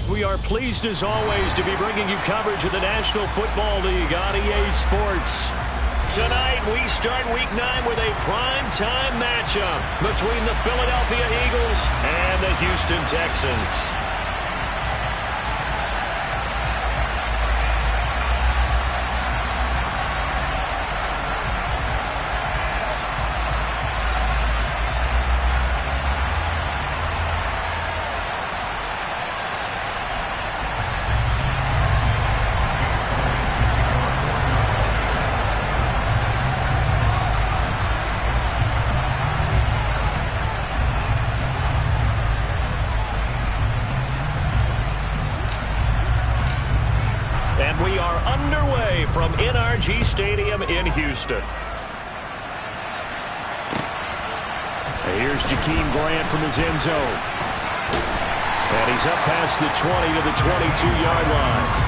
We are pleased as always to be bringing you coverage of the National Football League on EA Sports. Tonight we start Week 9 with a prime-time matchup between the Philadelphia Eagles and the Houston Texans. We are underway from NRG Stadium in Houston. Here's Jakeem Grant from his end zone. And he's up past the 20 to the 22-yard line.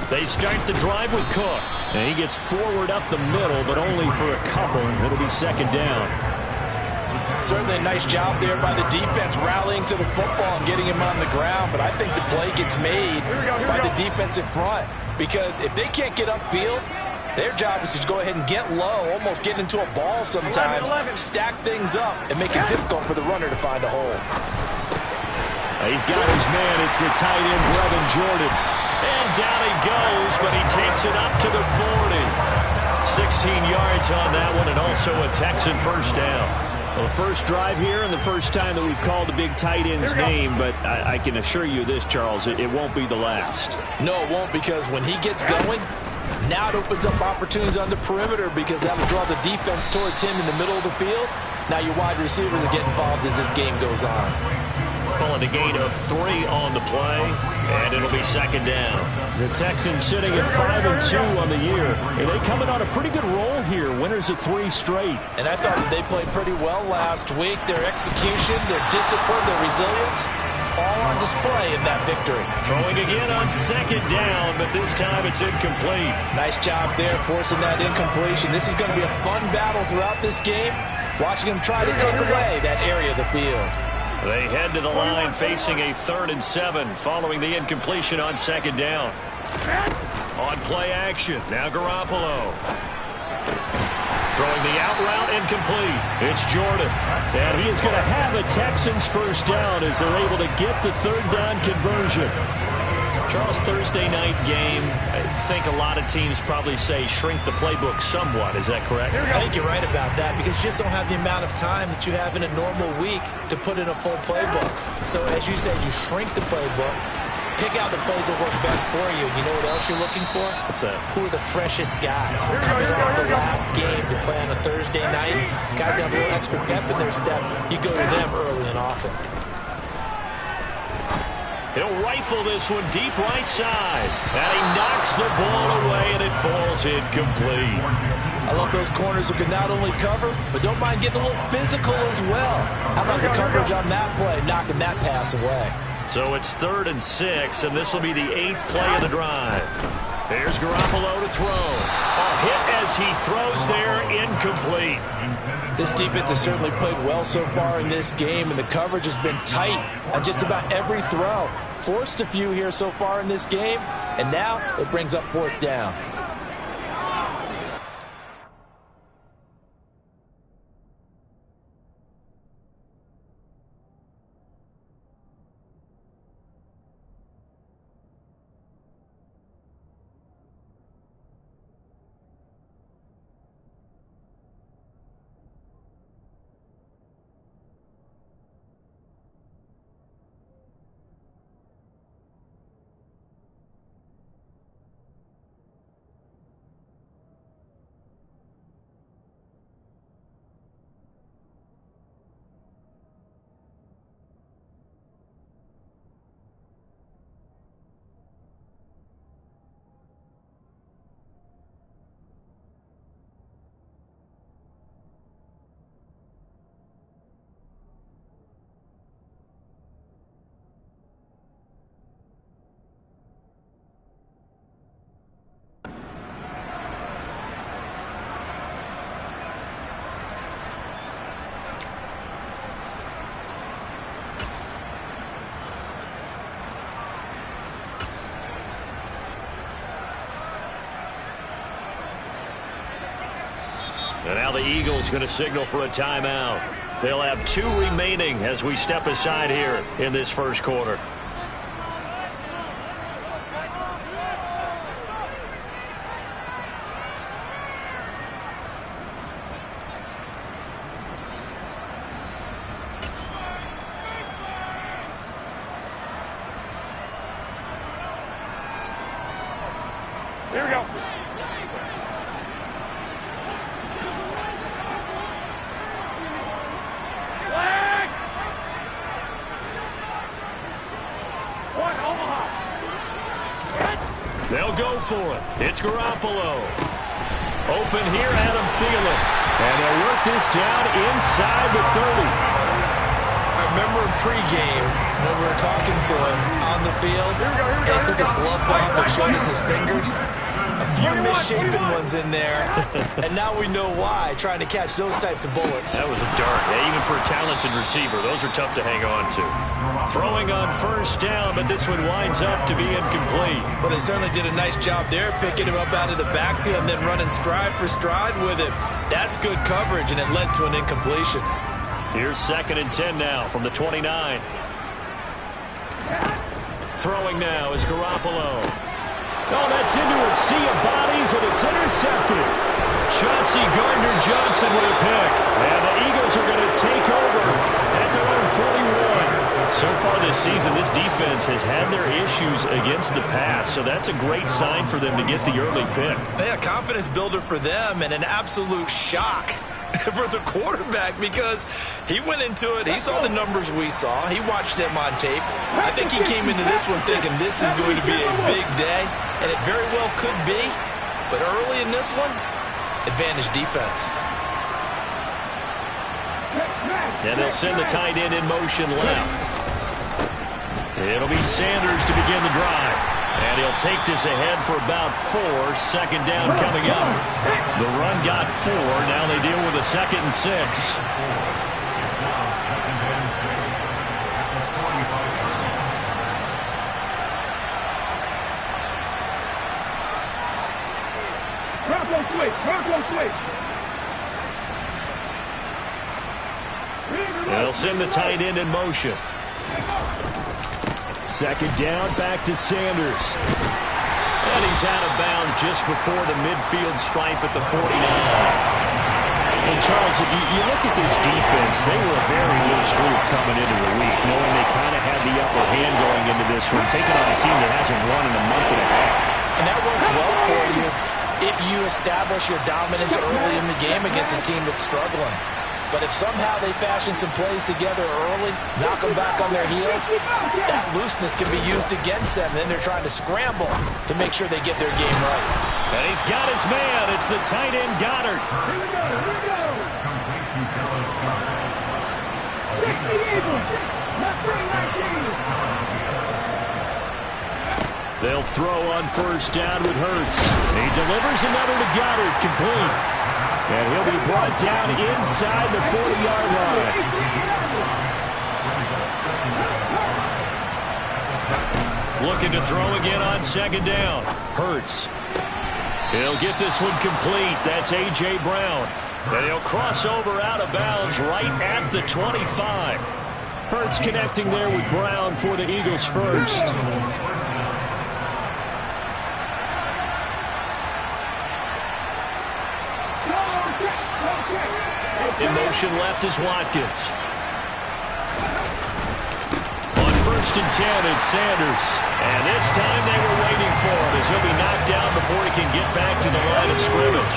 They start the drive with Cook. And he gets forward up the middle, but only for a couple. It'll be second down. Certainly a nice job there by the defense rallying to the football and getting him on the ground. But I think the play gets made by the defensive front. Because if they can't get upfield, their job is to go ahead and get low, almost get into a ball sometimes, stack things up, and make it difficult for the runner to find a hole. He's got his man. It's the tight end, Brevin Jordan. And down he goes, but he takes it up to the 40. 16 yards on that one, and also a Texan first down. Well, the first drive here and the first time that we've called the big tight end's name, but I can assure you this, Charles, it won't be the last. No, it won't, because when he gets going, now it opens up opportunities on the perimeter because that will draw the defense towards him in the middle of the field. Now your wide receivers will get involved as this game goes on. Calling a gain of 3 on the play, and it'll be second down. The Texans sitting at 5-2 on the year, and they coming on a pretty good roll here. Winners of 3 straight. And I thought that they played pretty well last week. Their execution, their discipline, their resilience, all on display in that victory. Throwing again on second down, but this time it's incomplete. Nice job there forcing that incompletion. This is going to be a fun battle throughout this game, watching them try to take away that area of the field. They head to the line facing a 3rd and 7 following the incompletion on second down. On play action, now Garoppolo. Throwing the out route incomplete. It's Jordan. And he is going to have a Texans first down as they're able to get the 3rd down conversion. Charles, Thursday night game, I think a lot of teams probably say shrink the playbook somewhat. Is that correct? I think you're right about that because you just don't have the amount of time that you have in a normal week to put in a full playbook. So as you said, you shrink the playbook, pick out the plays that work best for you. You know what else you're looking for? What's that? Who are the freshest guys? Coming off the last game to play on a Thursday night, guys have a little extra pep in their step. You go to them early and often. He'll rifle this one deep right side. And he knocks the ball away, and it falls incomplete. I love those corners who can not only cover, but don't mind getting a little physical as well. How about the coverage on that play, knocking that pass away? So it's 3rd and 6, and this will be the 8th play of the drive. There's Garoppolo to throw. A hit as he throws there, incomplete. This defense has certainly played well so far in this game, and the coverage has been tight on just about every throw. Forced a few here so far in this game, and now it brings up 4th down. And now the Eagles going to signal for a timeout. They'll have 2 remaining as we step aside here in this first quarter. Here we go. Flag! One, Omaha. They'll go for it. It's Garoppolo. Open here, Adam Thielen. And they'll work this down inside the 30. I remember in pregame when we were talking to him on the field, and he took his gloves off and showed us his fingers. A few misshapen ones in there, and now we know why, trying to catch those types of bullets. That was a dart. Yeah, even for a talented receiver, those are tough to hang on to. Throwing on first down, but this one winds up to be incomplete. Well, they certainly did a nice job there, picking him up out of the backfield and then running stride for stride with him. That's good coverage, and it led to an incompletion. Here's 2nd and 10 now from the 29. Throwing now is Garoppolo. Oh, that's into a sea of bodies, and it's intercepted. Chauncey Gardner-Johnson with a pick. And the Eagles are going to take over at their own 41. So far this season, this defense has had their issues against the pass, so that's a great sign for them to get the early pick. Yeah, confidence builder for them and an absolute shock for the quarterback because he went into it. He saw the numbers we saw. He watched them on tape. I think he came into this one thinking this is going to be a big day, and it very well could be. But early in this one, advantage defense. And they'll send the tight end in motion left. It'll be Sanders to begin the drive. And he'll take this ahead for about 4. 2nd down coming up. The run got 4. Now they deal with a 2nd and 6. They'll send the tight end in motion. 2nd down, back to Sanders. And he's out of bounds just before the midfield stripe at the 49. And Charles, you look at this defense, they were a very loose group coming into the week, knowing they kind of had the upper hand going into this one, taking on a team that hasn't won in a month and a half. And that works well for you if you establish your dominance early in the game against a team that's struggling. But if somehow they fashion some plays together early, knock them back on their heels, that looseness can be used against them. Then they're trying to scramble to make sure they get their game right. And he's got his man. It's the tight end, Goddard. Here we go. 60 Eagles. Left wing 19. They'll throw on first down with Hurts. He delivers another to Goddard, complete. And he'll be brought down inside the 40-yard line. Looking to throw again on 2nd down. Hurts. He'll get this one complete. That's A.J. Brown. And he'll cross over out of bounds right at the 25. Hurts connecting there with Brown for the Eagles first. In motion left is Watkins. On 1st and 10, it's Sanders. And this time they were waiting for him as he'll be knocked down before he can get back to the line of scrimmage.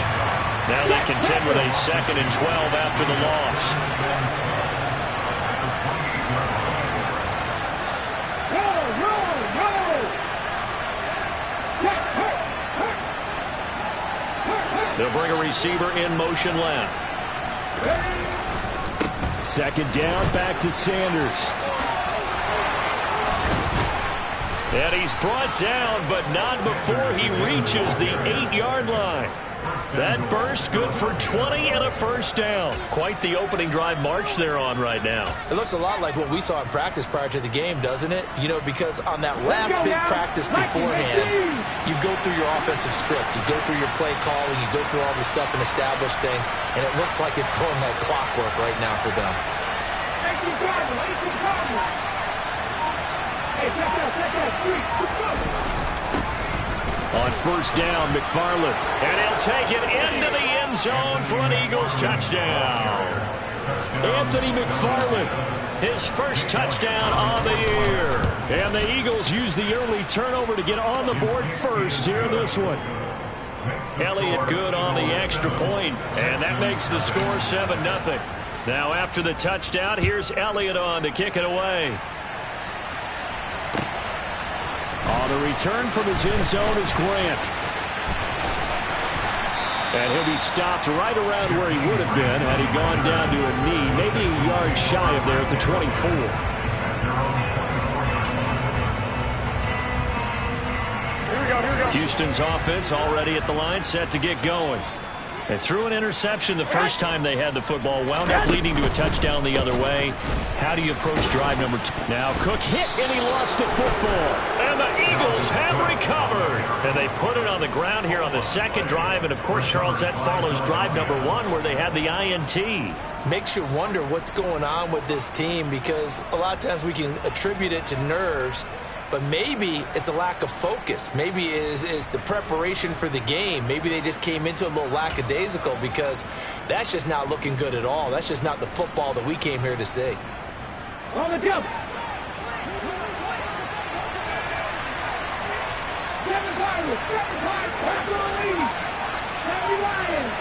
Now they contend with a 2nd and 12 after the loss. They'll bring a receiver in motion left. 2nd down, back to Sanders. And he's brought down, but not before he reaches the 8-yard line. That burst good for 20 and a first down. Quite the opening drive march they're on right now. It looks a lot like what we saw in practice prior to the game, doesn't it? You know, because on that last big practice beforehand, you go through your offensive script. You go through your play calling. You go through all the stuff and establish things. And it looks like it's going like clockwork right now for them. On first down, McFarland. And he'll take it into the end zone for an Eagles touchdown. Anthony McFarland, his first touchdown on the year. And the Eagles use the early turnover to get on the board first here in this one. Elliott good on the extra point, and that makes the score 7-0. Now after the touchdown, here's Elliott on to kick it away. On the return from his end zone is Grant. And he'll be stopped right around where he would have been had he gone down to a knee, maybe a yard shy of there at the 24. Here we go. Houston's offense already at the line, set to get going. They threw an interception the first time they had the football, wound up leading to a touchdown the other way. How do you approach drive number 2? Now Cook hit and he lost the football. And the Eagles have recovered. And they put it on the ground here on the second drive. And of course, Charles, that follows drive number 1 where they had the INT. Makes you wonder what's going on with this team, because a lot of times we can attribute it to nerves. But maybe it's a lack of focus. Maybe it is the preparation for the game. Maybe they just came into a little lackadaisical, because that's just not looking good at all. That's just not the football that we came here to see. On the jump. 7-5, personal lead. Sammy Lions.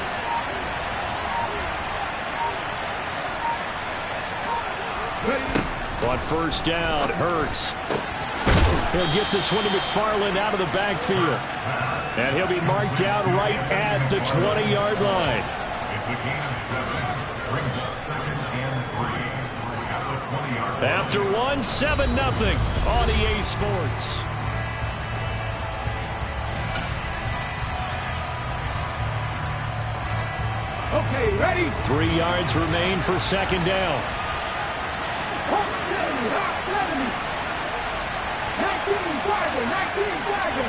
On first down, Hurts. He'll get this one to McFarland out of the backfield. And he'll be marked down right at the 20-yard line. After 7-0 on EA Sports. Okay, ready? 3 yards remain for second down. 19 Flagler.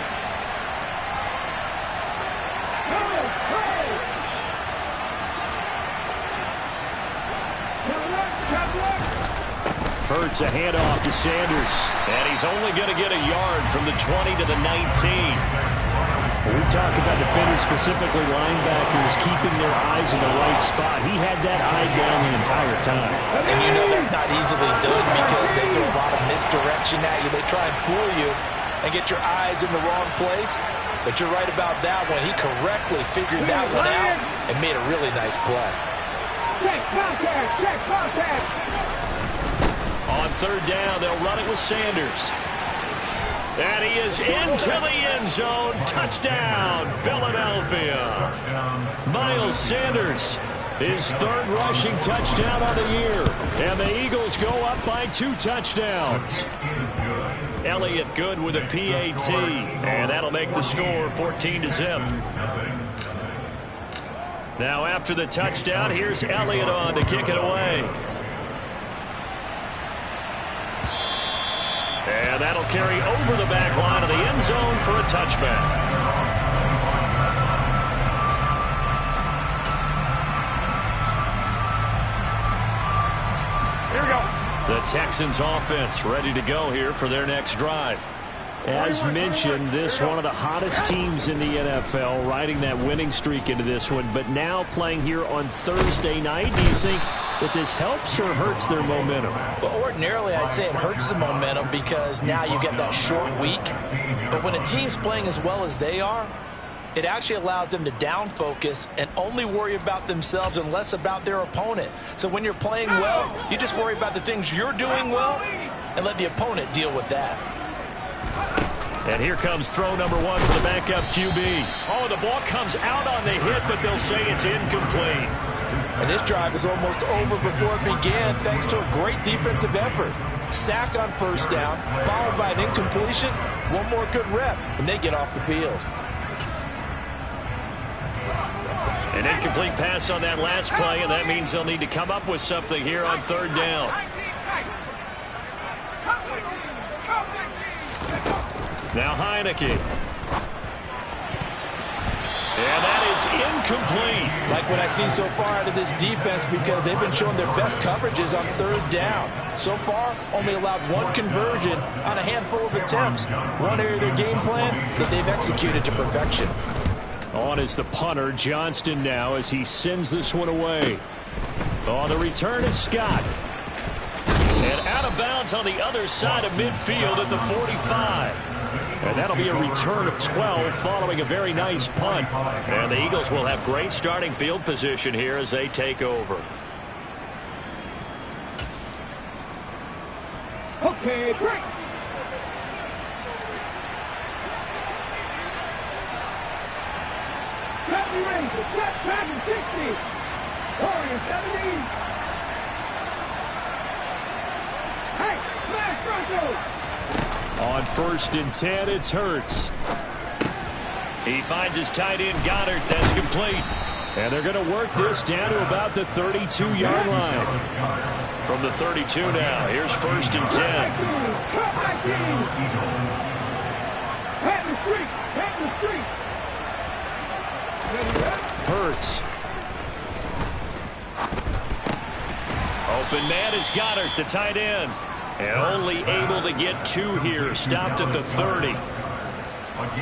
Hurts a handoff to Sanders. And he's only going to get a yard from the 20 to the 19. When we talk about defenders, specifically linebackers, keeping their eyes in the right spot, he had that eye down the entire time. And you know that's not easily done, because they throw a lot of misdirection at you. They try and fool you and get your eyes in the wrong place. But you're right about that one. He correctly figured that one out and made a really nice play. Check contact. On third down, they'll run it with Sanders. And he is into the end zone. Touchdown, Philadelphia. Miles Sanders, his third rushing touchdown of the year. And the Eagles go up by 2 touchdowns. Elliott good with a PAT. And that'll make the score 14-0. Now after the touchdown, here's Elliott on to kick it away. And that'll carry over the back line of the end zone for a touchback. Here we go. The Texans offense ready to go here for their next drive. As mentioned, this one of the hottest teams in the NFL, riding that winning streak into this one, but now playing here on Thursday night. Do you think that this helps or hurts their momentum? Well, ordinarily, I'd say it hurts the momentum, because now you get that short week. But when a team's playing as well as they are, it actually allows them to down focus and only worry about themselves and less about their opponent. So when you're playing well, you just worry about the things you're doing well and let the opponent deal with that. And here comes throw number 1 for the backup QB. Oh, the ball comes out on the hit, but they'll say it's incomplete. And this drive is almost over before it began, thanks to a great defensive effort. sack on first down, followed by an incompletion, one more good rep, and they get off the field. An incomplete pass on that last play, and that means they'll need to come up with something here on third down. Now Heineke. And that is incomplete. Like what I see so far out of this defense, because they've been showing their best coverages on third down. So far, only allowed one conversion on a handful of attempts. One area of their game plan that they've executed to perfection. On is the punter, Johnston, now as he sends this one away. On the return is Scott. And out of bounds on the other side of midfield at the 45. And that'll be a return of 12 following a very nice punt. And the Eagles will have great starting field position here as they take over. Okay, break. Seventy range, step back and 60. Warrior 70. Hey, smash Broncos. On 1st and 10, it's Hurts. He finds his tight end, Goddard. That's complete. And they're going to work this down to about the 32-yard line. From the 32 now, here's 1st and 10. Pat the street, pat the street. Hurts. Open man is Goddard, the tight end. And only able to get 2 here. Stopped at the 30.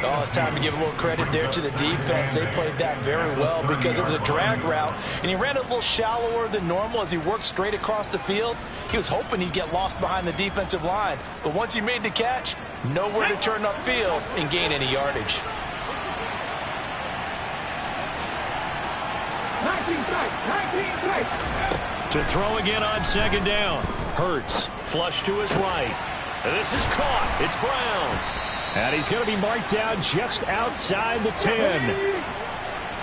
Oh, it's time to give a little credit there to the defense. They played that very well because it was a drag route, and he ran a little shallower than normal as he worked straight across the field. He was hoping he'd get lost behind the defensive line, but once he made the catch, nowhere to turn upfield and gain any yardage. 19 strikes, 19 strikes. To throw again on 2nd down. Hurts, flush to his right. And this is caught. It's Brown. And he's going to be marked down just outside the 10.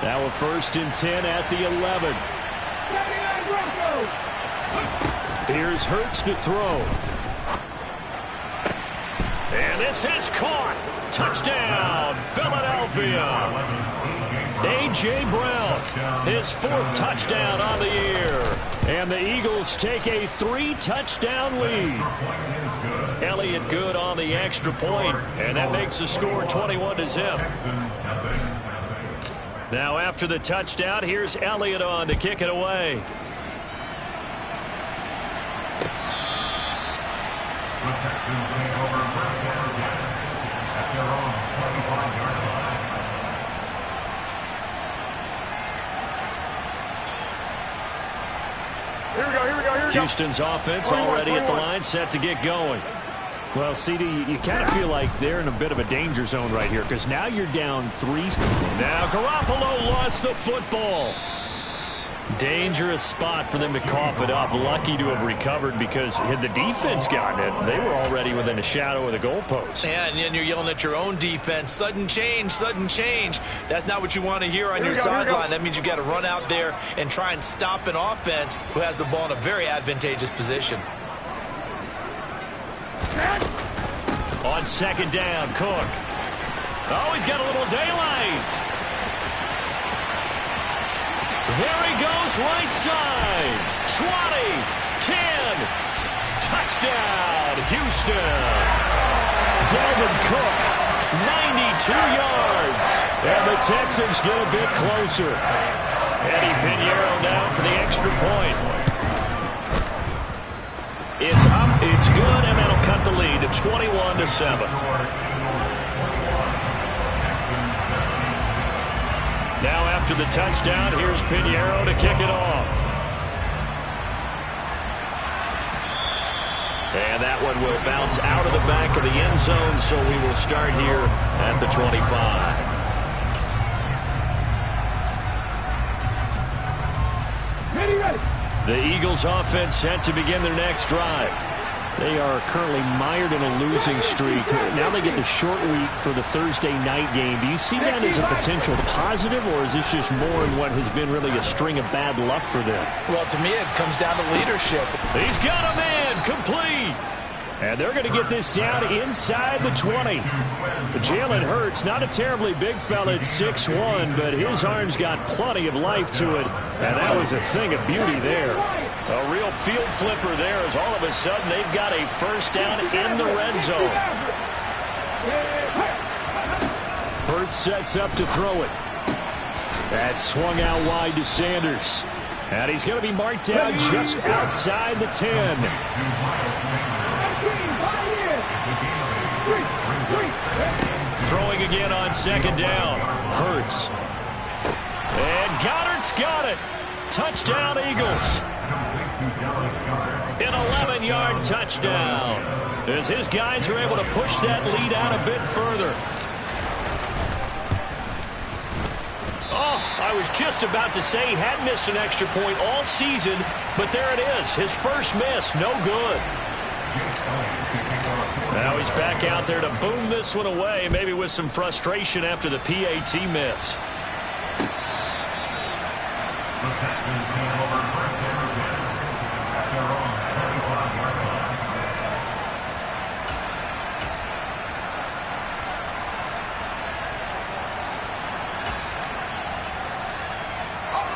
Now a 1st and 10 at the 11. 79 Broncos. Here's Hurts to throw. And this is caught. Touchdown, Philadelphia. A.J. Brown, his 4th touchdown on the year. And the Eagles take a 3-touchdown lead. Elliott good on the extra point, and that makes the score 21-0. Now after the touchdown, here's Elliott on to kick it away. The Texans take over first down at their own 25-yard line. Here we go, here we go, here we go. Houston's offense already at the line, set to get going. Well, CD, you kind of feel like they're in a bit of a danger zone right here because now you're down 3. Now Garoppolo lost the football. Dangerous spot for them to cough it up. Lucky to have recovered because had the defense gotten it, they were already within a shadow of the goalpost. Yeah, and then you're yelling at your own defense. Sudden change, sudden change. That's not what you want to hear on your sideline. That means you've got to run out there and try and stop an offense who has the ball in a very advantageous position. On 2nd down, Cook. Oh, he's got a little daylight. There he goes, right side. 20, 10, touchdown, Houston. Dalvin Cook, 92 yards. And the Texans get a bit closer. Eddie Pinheiro down for the extra point. It's up, it's good, and that'll cut the lead to 21-7. Now after the touchdown, here's Pinheiro to kick it off. And that one will bounce out of the back of the end zone, so we will start here at the 25. Ready, ready. The Eagles offense set to begin their next drive. They are currently mired in a losing streak. Now they get the short week for the Thursday night game. Do you see that as a potential positive, or is this just more in what has been really a string of bad luck for them? Well, to me, it comes down to leadership. He's got a man, complete. And they're going to get this down inside the 20. Jalen Hurts, not a terribly big fella at 6'1", but his arms got plenty of life to it. And that was a thing of beauty there. A real field flipper there as all of a sudden they've got a first down in the red zone. Hurts sets up to throw it. That's swung out wide to Sanders. And he's going to be marked down just outside the 10. Throwing again on second down. Hurts. And Goddard's got it. Touchdown, Eagles. An 11-yard touchdown. As his guys are able to push that lead out a bit further. Oh, I was just about to say he had missed an extra point all season, but there it is. His first miss, no good. Now he's back out there to boom this one away, maybe with some frustration after the PAT miss. The Texans came over first down at their own 35-yard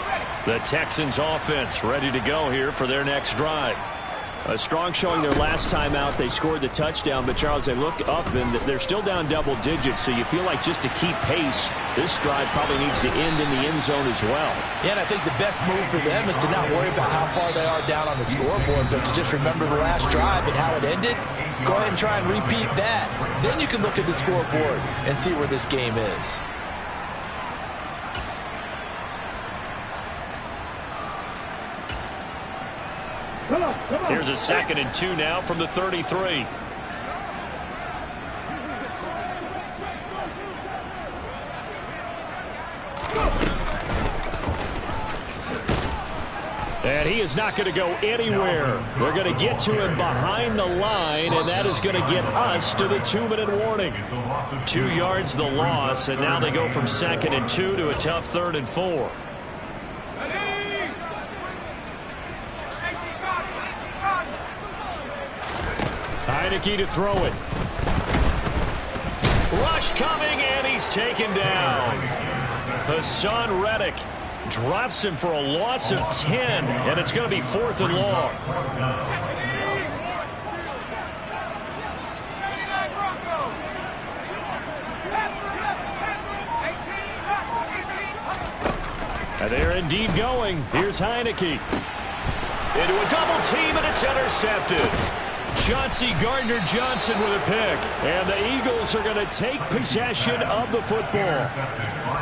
line. The Texans offense ready to go here for their next drive. A strong showing their last time out. They scored the touchdown, but Charles, they look up and they're still down double digits, so you feel like just to keep pace, this drive probably needs to end in the end zone as well. Yeah, and I think the best move for them is to not worry about how far they are down on the scoreboard, but to just remember the last drive and how it ended. Go ahead and try and repeat that. Then you can look at the scoreboard and see where this game is. Here's a 2nd and 2 now from the 33. And he is not going to go anywhere. They're going to get to him behind the line, and that is going to get us to the 2-minute warning. 2 yards the loss, and now they go from 2nd and 2 to a tough 3rd and 4. Heineke to throw it. Rush coming, and he's taken down. Hassan Reddick drops him for a loss of 10, and it's going to be 4th and long. And they're indeed going. Here's Heineke. Into a double team, and it's intercepted. Chauncey Gardner-Johnson with a pick. And the Eagles are going to take possession of the football.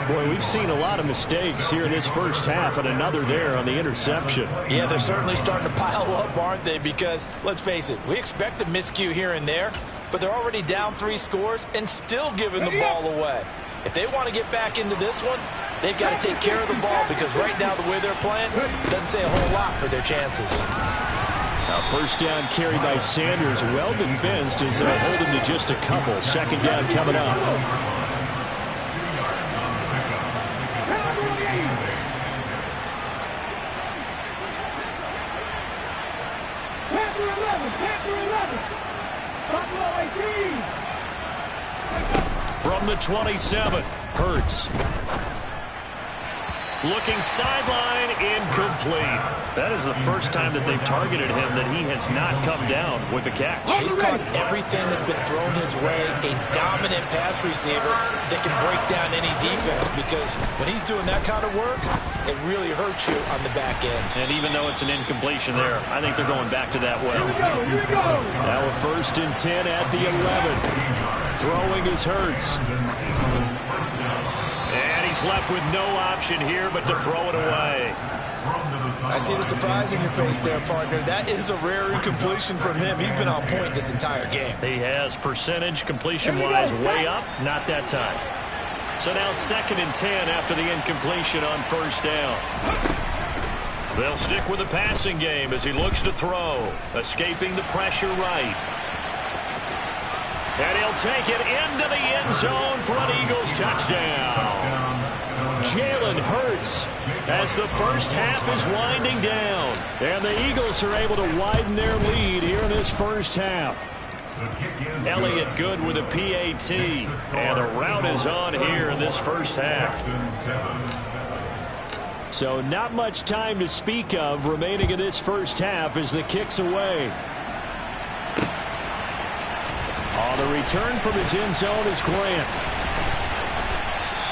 Boy, we've seen a lot of mistakes here in this first half, and another there on the interception. Yeah, they're certainly starting to pile up, aren't they? Because, let's face it, we expect a miscue here and there, but they're already down 3 scores and still giving the ball away. If they want to get back into this one, they've got to take care of the ball, because right now the way they're playing doesn't say a whole lot for their chances. Now first down carry by Sanders, well defensed as they'll hold him to just a couple. 2nd down coming up. From the 27, Hurts. Looking sideline, incomplete. That is the first time that they've targeted him that he has not come down with a catch. He's caught everything that's been thrown his way. A dominant pass receiver that can break down any defense, because when he's doing that kind of work, it really hurts you on the back end. And even though it's an incompletion there, I think they're going back to that well. Now a 1st and 10 at the 11. Throwing is Hurts. He's left with no option here but to throw it away. I see the surprise in your face there, partner. That is a rare incompletion from him. He's been on point this entire game. He has percentage completion-wise way up, not that time. So now 2nd and 10 after the incompletion on 1st down. They'll stick with the passing game as he looks to throw, escaping the pressure right. And he'll take it into the end zone for an Eagles touchdown. Jalen Hurts as the first half is winding down. And the Eagles are able to widen their lead here in this first half. Elliott good with a PAT. And a rout is on here in this first half. So not much time to speak of remaining in this first half as the kick's away. On the return from his end zone is Grant.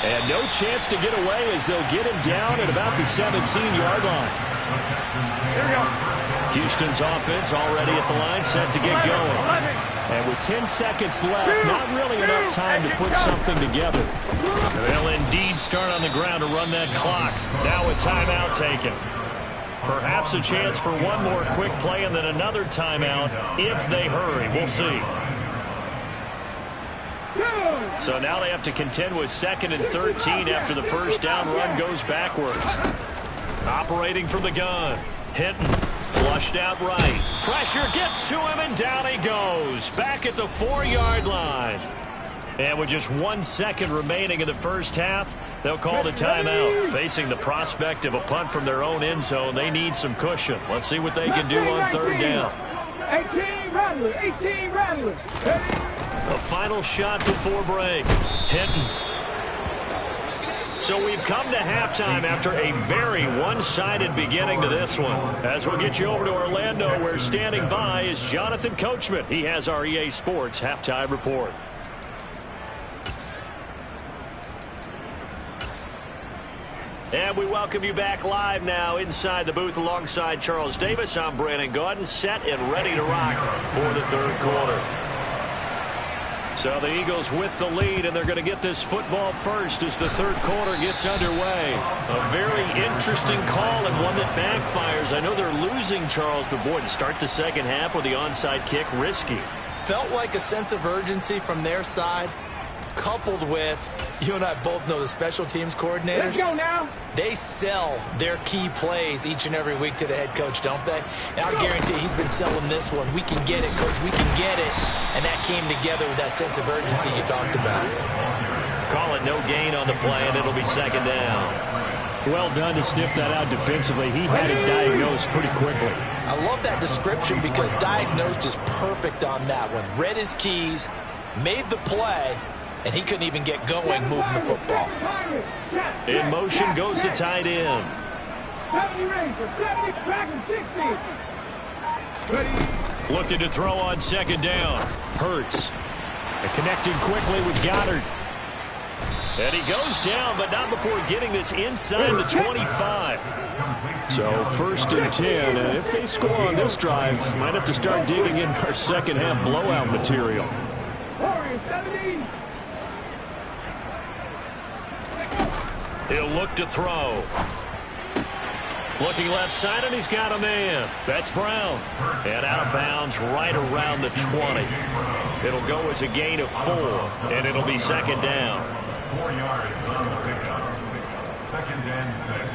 And no chance to get away as they'll get him down at about the 17-yard line. Here we go. Houston's offense already at the line, set to get going. And with 10 seconds left, not really enough time to put something together. They'll indeed start on the ground to run that clock. Now a timeout taken. Perhaps a chance for one more quick play and then another timeout if they hurry. We'll see. So now they have to contend with 2nd and 13 after the first down run goes backwards. Operating from the gun. Hinton flushed out right. Pressure gets to him and down he goes. Back at the 4-yard line. And with just 1 second remaining in the first half, they'll call the timeout. Facing the prospect of a punt from their own end zone, they need some cushion. Let's see what they can do on 3rd down. 18 Rattler, 18 Rattler. A final shot before break. Hinton. So we've come to halftime after a very one-sided beginning to this one. As we'll get you over to Orlando, where standing by is Jonathan Coachman. He has our EA Sports halftime report. And we welcome you back live now inside the booth alongside Charles Davis. I'm Brandon Gaudin, set and ready to rock for the 3rd quarter. So the Eagles with the lead, and they're going to get this football first as the 3rd quarter gets underway. A very interesting call and one that backfires. I know they're losing, Charles, but boy, to start the 2nd half with the onside kick, risky. Felt like a sense of urgency from their side, coupled with, you and I both know the special teams coordinators. Let's go now. They sell their key plays each and every week to the head coach, don't they? And I guarantee he's been selling this one. We can get it, coach. We can get it. And that came together with that sense of urgency you talked about. Call it no gain on the play, and it'll be 2nd down. Well done to sniff that out defensively. He had it diagnosed pretty quickly. I love that description because diagnosed is perfect on that one. Read his keys, made the play, and he couldn't even get going moving the football. In motion goes the tight end. 70 Razor, 70 back and 60. Ready. Looking to throw on 2nd down. Hurts. And connecting quickly with Goddard. And he goes down, but not before getting this inside the 25. So 1st and 10, and if they score on this drive, might have to start digging in our 2nd half blowout material. Warriors, 70. He'll look to throw. Looking left side, and he's got a man. That's Brown. And out of bounds right around the 20. It'll go as a gain of 4, and it'll be 2nd down. 4 yards on the pickup. 2nd and 6.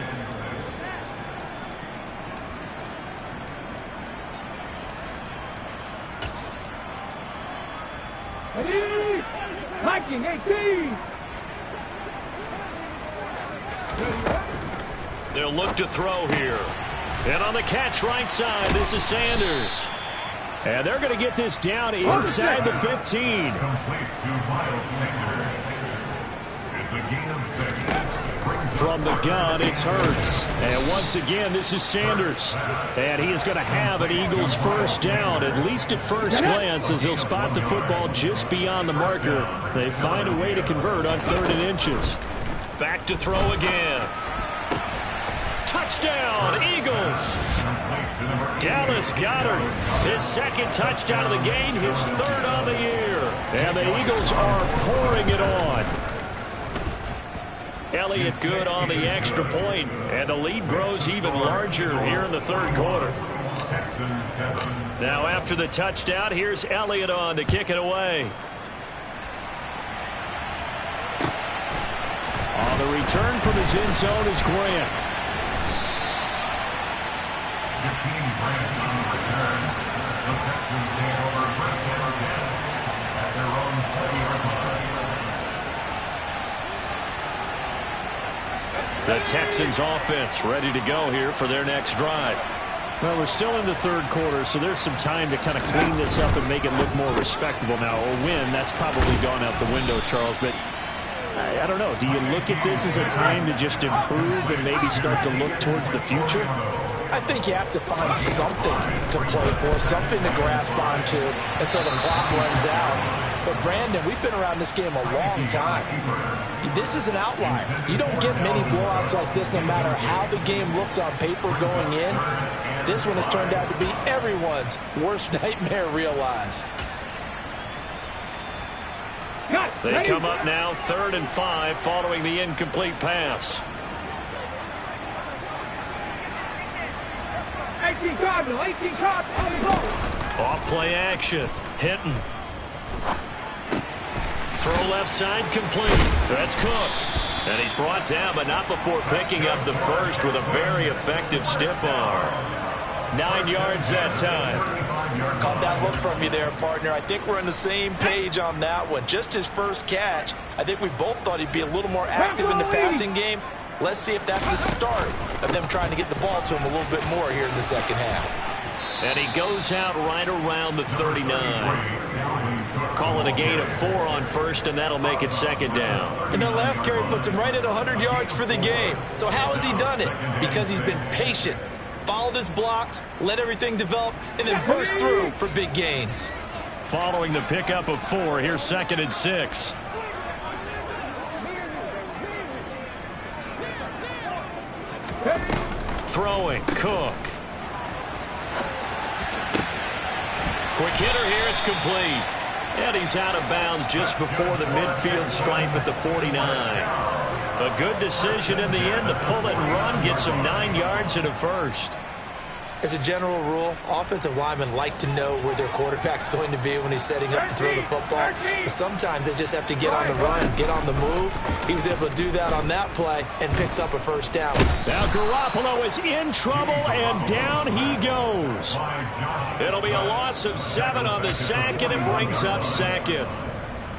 Ready. Viking, 18. They'll look to throw here. And on the catch right side, this is Sanders. And they're going to get this down inside the 15. Complete to Miles Sanders. It's a gain of 6. From the gun, it's Hurts. And once again, this is Sanders. And he is going to have an Eagles 1st down, at least at first glance, as he'll spot the football just beyond the marker. They find a way to convert on 3rd and inches. Back to throw again. Touchdown, Eagles. Dallas Goedert, his 2nd touchdown of the game, his 3rd on the year. And the Eagles are pouring it on. Elliott good on the extra point, and the lead grows even larger here in the 3rd quarter. Now after the touchdown, here's Elliott on to kick it away. On the return from his end zone is Grant. Grant on the return. The Texans take over 1st and 10 at their own 40-yard line. The Texans offense ready to go here for their next drive. Well, we're still in the third quarter, so there's some time to kind of clean this up and make it look more respectable now. A win, that's probably gone out the window, Charles, but I don't know. Do you look at this as a time to just improve and maybe start to look towards the future? I think you have to find something to play for, something to grasp onto until the clock runs out. But, Brandon, we've been around this game a long time. This is an outlier. You don't get many blowouts like this no matter how the game looks on paper going in. This one has turned out to be everyone's worst nightmare realized. They come up now 3rd and 5 following the incomplete pass. 18 Cardinal, 18 Cardinal. Off play action. Hitting. Throw left side complete. That's Cook. And he's brought down, but not before picking up the first with a very effective stiff arm. 9 yards that time. Caught that look from you there, partner. I think we're on the same page on that one. Just his first catch. I think we both thought he'd be a little more active in the passing game. Let's see if that's the start of them trying to get the ball to him a little bit more here in the second half. And he goes out right around the 39. Call it a gain of 4 on first, and that'll make it 2nd down. And that last carry puts him right at 100 yards for the game. So how has he done it? Because he's been patient, followed his blocks, let everything develop, and then burst through for big gains. Following the pickup of 4, here's 2nd and 6. Throwing, Cook. Quick hitter here, it's complete. And he's out of bounds just before the midfield stripe at the 49. A good decision in the end to pull it and run, get some 9 yards and a first. As a general rule, offensive linemen like to know where their quarterback's going to be when he's setting up to throw the football. But sometimes they just have to get on the run, get on the move. He was able to do that on that play and picks up a first down. Now Garoppolo is in trouble, and down he goes. It'll be a loss of 7 on the sack, and it brings up 2nd.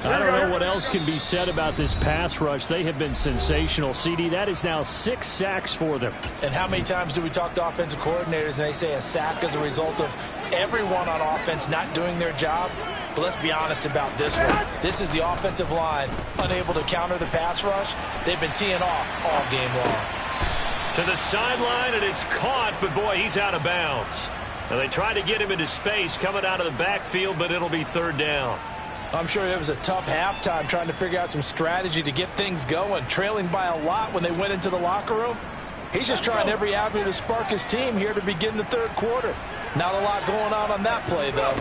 I don't know what else can be said about this pass rush. They have been sensational. CD, that is now 6 sacks for them. And how many times do we talk to offensive coordinators and they say a sack is a result of everyone on offense not doing their job? But let's be honest about this one. This is the offensive line unable to counter the pass rush. They've been teeing off all game long. To the sideline, and it's caught, but boy, he's out of bounds. Now they try to get him into space coming out of the backfield, but it'll be 3rd down. I'm sure it was a tough halftime trying to figure out some strategy to get things going, trailing by a lot when they went into the locker room. He's just trying every avenue to spark his team here to begin the 3rd quarter. Not a lot going on that play, though.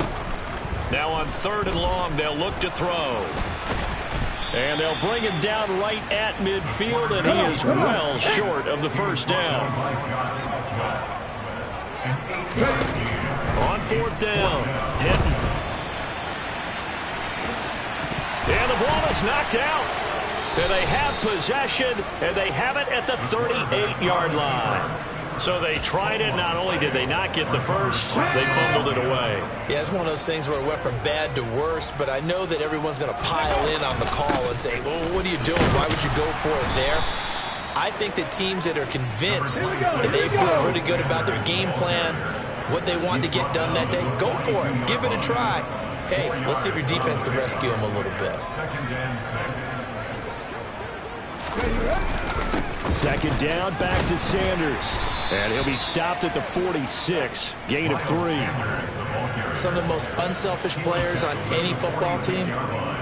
Now on 3rd and long, they'll look to throw. And they'll bring him down right at midfield, and he is well short of the first down. On 4th down, hitting. And the ball is knocked out. And they have possession, and they have it at the 38-yard line. So they tried it. Not only did they not get the first, they fumbled it away. Yeah, it's one of those things where it went from bad to worse, but I know that everyone's going to pile in on the call and say, well, what are you doing? Why would you go for it there? I think that teams that are convinced that they feel pretty good about their game plan, what they want to get done that day, go for it. Give it a try. Hey, let's see if your defense can rescue him a little bit. 2nd down, back to Sanders. And he'll be stopped at the 46, gain of 3. Some of the most unselfish players on any football team,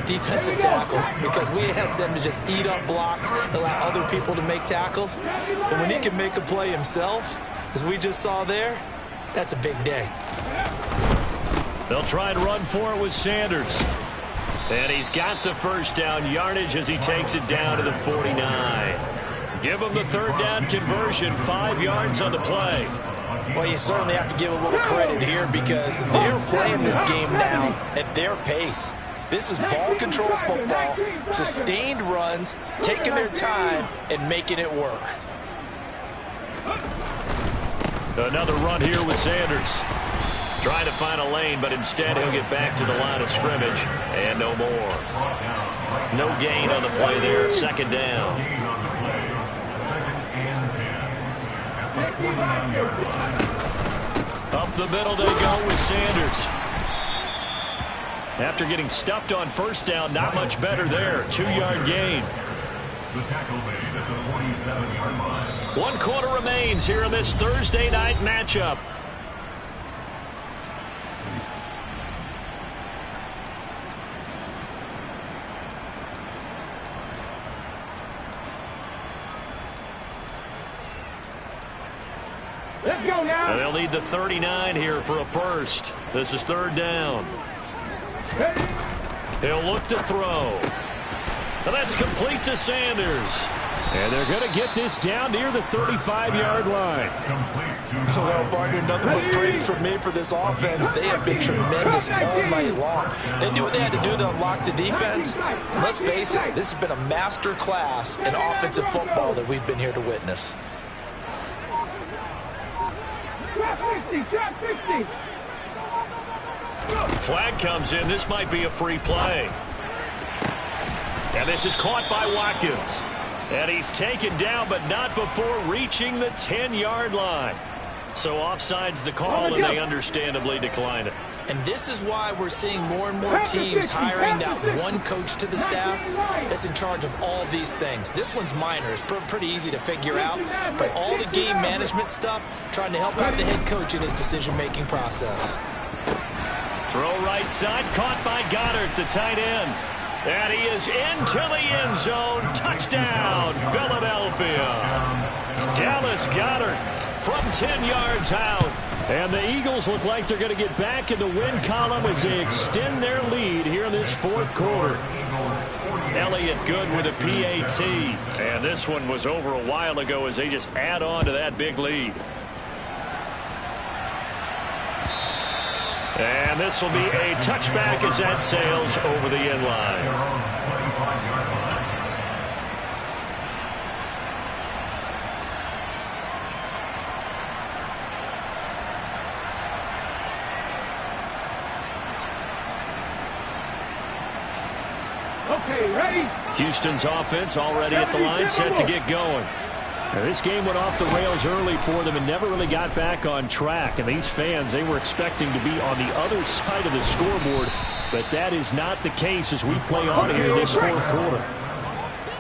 defensive tackles, because we ask them to just eat up blocks and allow other people to make tackles. But when he can make a play himself, as we just saw there, that's a big day. They'll try and run for it with Sanders. And he's got the first down yardage as he takes it down to the 49. Give him the 3rd down conversion, 5 yards on the play. Well, you certainly have to give a little credit here because they're playing this game now at their pace. This is ball control football, sustained runs, taking their time and making it work. Another run here with Sanders. Trying to find a lane, but instead he'll get back to the line of scrimmage, and no more. No gain on the play there, 2nd down. Up the middle they go with Sanders. After getting stuffed on first down, not much better there. 2-yard gain. The tackle made at the 47-yard line. 1 quarter remains here in this Thursday night matchup. Let's go now. And they'll need the 39 here for a first. This is 3rd down. He'll look to throw. And that's complete to Sanders. And they're going to get this down near the 35-yard line. Well, partner, nothing but praise from me for this offense. They have been tremendous all night long. They knew what they had to do to unlock the defense. Let's face it, this has been a master class in offensive football that we've been here to witness. Trap 60, trap 60. Flag comes in. This might be a free play. And this is caught by Watkins. And he's taken down, but not before reaching the 10-yard line. So offside's the call, and they understandably decline it. And this is why we're seeing more and more teams hiring that one coach to the staff that's in charge of all these things. This one's minor. It's pretty easy to figure out. But all the game management stuff, trying to help out the head coach in his decision-making process. Throw right side, caught by Goddard, the tight end. And he is into the end zone. Touchdown, Philadelphia. Dallas Goedert from 10 yards out. And the Eagles look like they're going to get back in the win column as they extend their lead here in this 4th quarter. Elliott good with a PAT. And this one was over a while ago as they just add on to that big lead. And this will be a touchback as that sails over the end line. Okay, ready? Houston's offense already at the line, set to get going. Now, this game went off the rails early for them and never really got back on track. And these fans, they were expecting to be on the other side of the scoreboard, but that is not the case as we play on here this 4th quarter.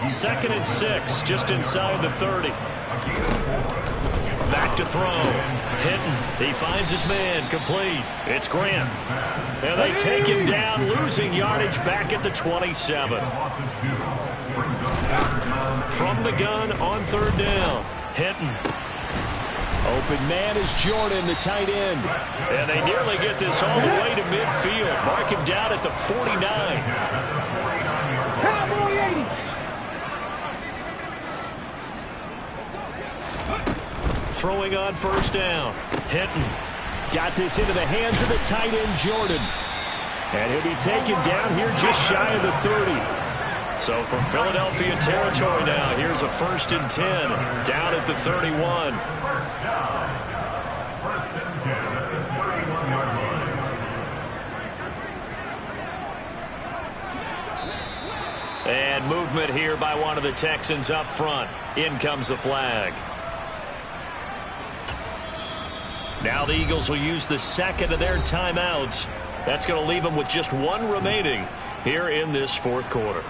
2nd and 6, just inside the 30. Back to throw. Hinton, he finds his man, complete. It's Grant. And they take him down, losing yardage back at the 27. From the gun on 3rd down. Hinton. Open man is Jordan, the tight end. And they nearly get this all the way to midfield. Mark him down at the 49. Cowboy 80. Throwing on 1st down. Hinton got this into the hands of the tight end, Jordan. And he'll be taken down here just shy of the 30. So from Philadelphia territory now, here's a 1st and 10 down at the 31. First and 10 at the 31-yard line. And movement here by one of the Texans up front. In comes the flag. Now the Eagles will use the 2nd of their timeouts. That's going to leave them with just 1 remaining here in this 4th quarter.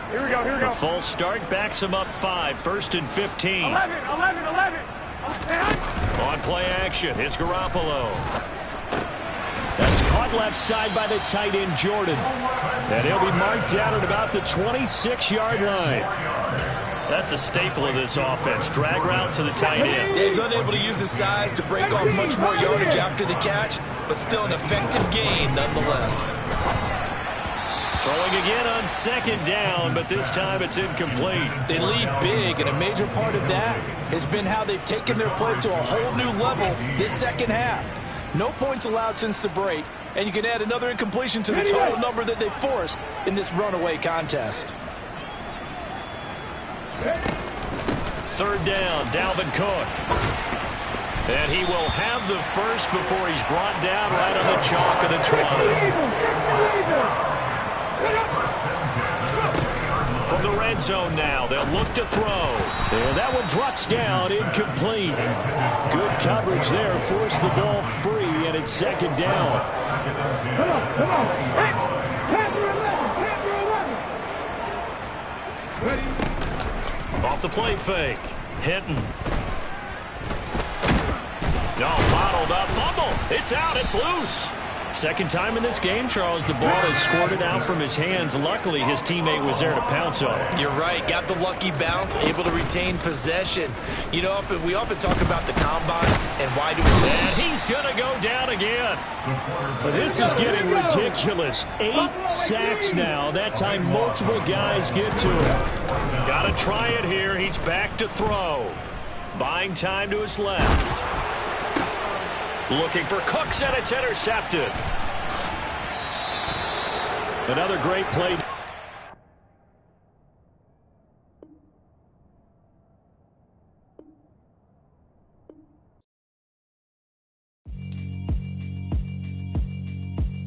Here we go, here we The go. full start backs them up 5. 1st and 15. 11. On play action, it's Garoppolo. That's caught left side by the tight end, Jordan. And he'll be marked down at about the 26-yard line. That's a staple of this offense. Drag route to the tight end. Yeah, he's unable to use his size to break off much more yardage after the catch, but still an effective gain nonetheless. Throwing again on 2nd down, but this time it's incomplete. They lead big, and a major part of that has been how they've taken their play to a whole new level this 2nd half. No points allowed since the break, and you can add another incompletion to the total number that they forced in this runaway contest. 3rd down, Dalvin Cook. And he will have the first before he's brought down right on the chalk of the 20. From the red red zone now. They'll look to throw. And that one drops down, incomplete. Good coverage there. Forced the ball free, and it's second down. Come on. Ready? Off the play fake. Hinton. No, bottled up. Fumble. It's out. It's loose. Second time in this game, Charles, the ball has squirted out from his hands. Luckily, his teammate was there to pounce on it. You're right. Got the lucky bounce, able to retain possession. You know, we often talk about the combine and why do we... And he's going to go down again. But this is getting ridiculous. 8 sacks now. That time, multiple guys get to him. Got to try it here. He's back to throw. Buying time to his left. Looking for Cooks, and it's intercepted. Another great play.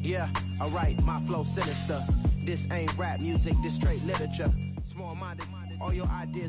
Yeah, alright, my flow sinister. This ain't rap music, this straight literature. Small-minded, all your ideas